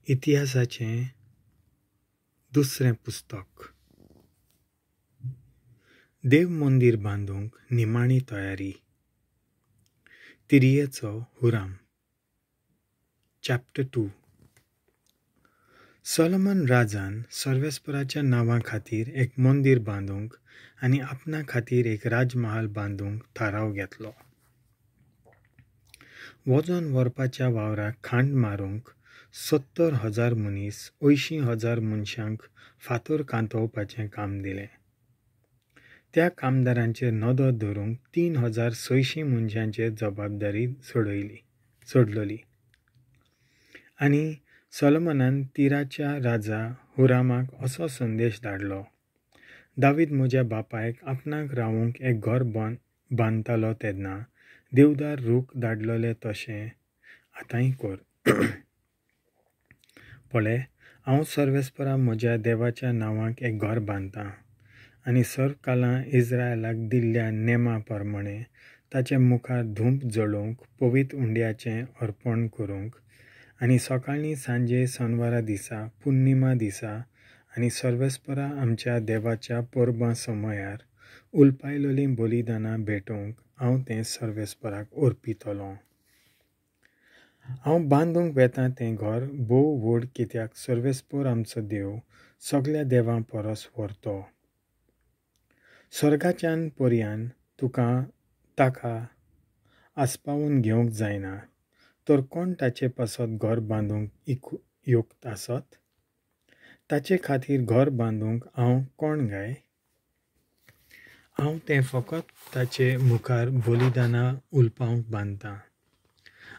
इतिहासाचें दुसरें पुस्तक. देव मंदिर बांदूंक निमाणी तयारी. तिरियेचो हुराम. चॅप्टर 2. सोलोमन राजान सर्वेस्पराच्या नांवा खातीर एक मंदिर बांदूंक आनी आपणा खातीर एक राजमहाल बांदूंक थाराव घेतलो. वजन व्हरपाच्या वावराक खांड मारूंक 70,000 मनीस 80,000 मनशांक फातर कांतोवपाचें काम दिलें. त्या कामदारांचेर नदर धरूंक 3,600 मनशांचेर जबाबदारी सोडलोली. आनी सोलोमनान तिराच्या राजा हुरामाक असो संदेश धाडलो. दावीद म्हज्या बापायक आपणाक रावूंक एक घर बांदतालो तेन्ना देवदार रूख धाडलोले तशें आतांय कर. पळय, हांव सर्वेस्परा म्हज्या देवाच्या नांवाक एक घर बांदतां आनी सरकालां इस्रायलाक दिल्ल्या नेमा प्रमाणें ताचे मुखार धूप जळोवंक पवित्र उंड्याचें अर्पण करूंक आनी सकाळीं सांजे शेनवारा दिसा पुर्णिमा दिसा आनी सर्वेस्परा आमच्या देवाच्या परबां समयार उलपायलोलीं बलिदानां भेटोवंक हांव तें सर्वेस्पराक अर्पितलों. हांव बांदूंक वेतां तें घर भोव व्हड कित्याक सर्वेस्पर आमचो देव सगळ्या देवां परस व्हरतो. स्वर्गाच्यान पर्यान ताका आस्पावून घेवंक जायना, तर कोण ताचे पासत घर बांदूंक योग्य आसत? ताचे खातीर घर बांदूंक हांव कोण गाय? हांव तें फकत ताचे मुखार बलिदानां उलपावंक बांदतां.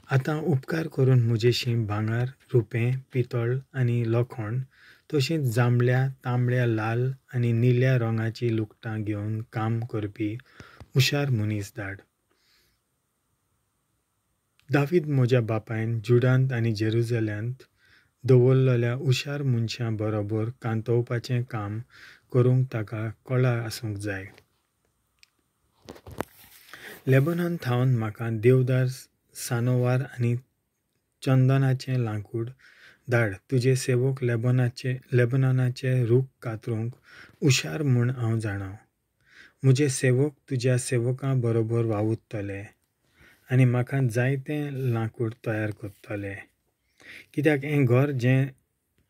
आतां उपकार करून म्हजेशी भांगार, रुपें, पितळ आनी लोखंड तशींच जांबळ्या, तांबड्या, लाल आनी निळ्या रंगाची लुगटां घेवन काम करपी हुशार मनीस धाड. दावीद म्हज्या बापायन जुडांत आनी जेरुसलेमांत दवरलेल्या हुशार मनशां बरोबर कांतोवपाचें काम करूंक ताका कला आसूंक जाय. लेबनॉन थावन म्हाका देवदार, सानोवार आनी चंदनाचें लांकूड धाड. तुजे सेवक लेबनॉनाचे रूख कातरूंक हुशार म्हूण हांव जाणां. म्हजे सेवक तुज्या सेवकां बरोबर वावुरतले आनी म्हाका जाय तें लांकूड तयार करतले, कित्याक हें घर जें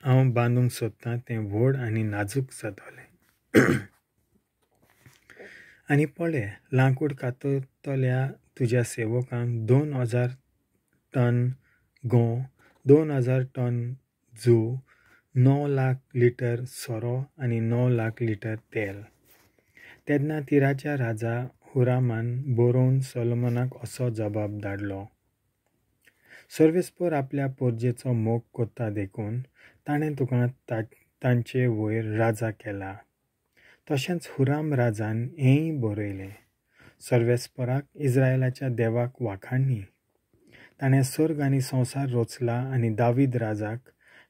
हांव बांदूंक सोदतां तें व्हड आनी नाजूक जातलें. आनी पळय, लांकूड कातरतल्या तुज्या सेवकांक 2,000 टन गंव, 2,000 टन जूं, 9 लाख लिटर सोरो आनी 9 लाख लिटर तेल. तेन्ना तिराच्या राजा हुरामान बरोवन सोलोमनाक असो जबाब धाडलो. सर्वेस्पर आपल्या परजेचो मोग करता देखून ताणें तुका तांचे वयर राजा केला. तशेंच हुराम राजान हेंय बरयलें. सर्वेस्पराक इस्रायलाच्या देवाक वाखाणणी. ताणें सर्ग आनी संवसार रचला आनी दावीद राजाक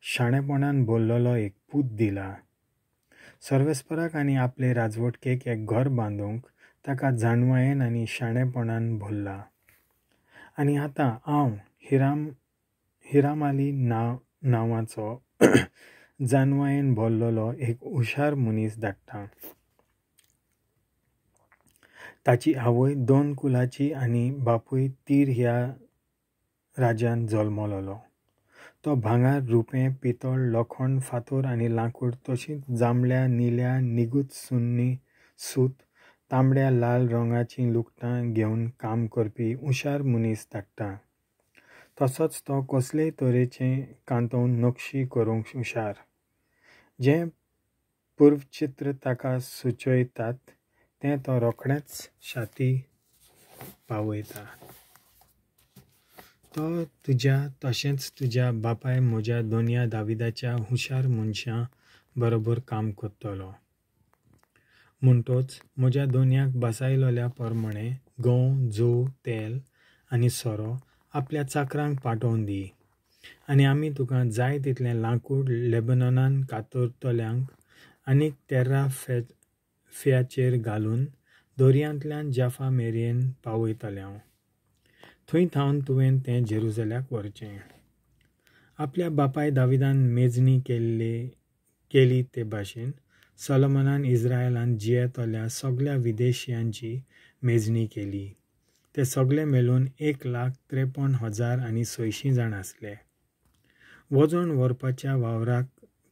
शाणेपणान भरलेलो एक पूत दिला. सर्वेस्पराक आनी आपले राजवटकेक एक घर बांदूंक ताका जाणवायेन आनी शाणेपणान भरला. आनी आतां हांव हिरामाली नांवाचो जाणवायेन भरलेलो एक हुशार मनीस धाडटां. ताची आवय 2 कुलाची आनी बापूय तीर ह्या राज्यान जल्मलोलो. तो भांगार, रुपें, पितळ, लोखंड, फातर आनी लांकूड तशींच जांबळ्या, निळ्या, निगूत सुन्नी सूत, तांबड्या, लाल रंगाचीं लुगटां घेवन काम करपी हुशार मनीस धाडटा. तसोच तो कसलेय तरेचें कांतोवन नक्षी करूंक हुशार. जें पूर्वचित्र ताका सुचयतात तें तो रोखडेंच छाती पावयता. तो तशेंच तुज्या बापाय म्हज्या दोनया दाविदाच्या हुशार मनशां बरोबर काम करतलो. म्हणटोच म्हज्या दोनयाक बसायलोल्या प्रमाणें गंव, जूं, तेल आनी सोरो आपल्या चाकरांक पाठोवन दी. आनी आमी तुका जाय तितलें लांकूड लेबनॉनान कातरतल्यांक आनीक तेर्राफेचेर घालून दर्यांतल्यान जाफा मेरेन पावयतल्यांक. थंय थावन तुवें तें जेरुसल्याक व्हरचें. आपल्या बापाय दाविदान मेजणी केली ते भाशेन सोलोमोनान इस्रायलान जियेतल्या सगळ्या विदेशियांची मेजणी केली. ते सगळे मेळून 1,53,600 जाण आसले. वजन व्हरपाच्या वावराक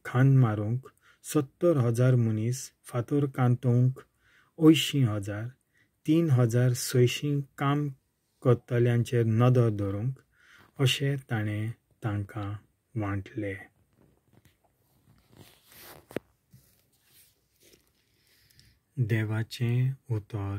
खांद मारूंक 70,000 मनीस, फातर कांतोवंक 80,000, 3,600 काम करतल्यांचेर नदर दवरूंक अशें ताणें तांकां वांटले. देवाचें उतर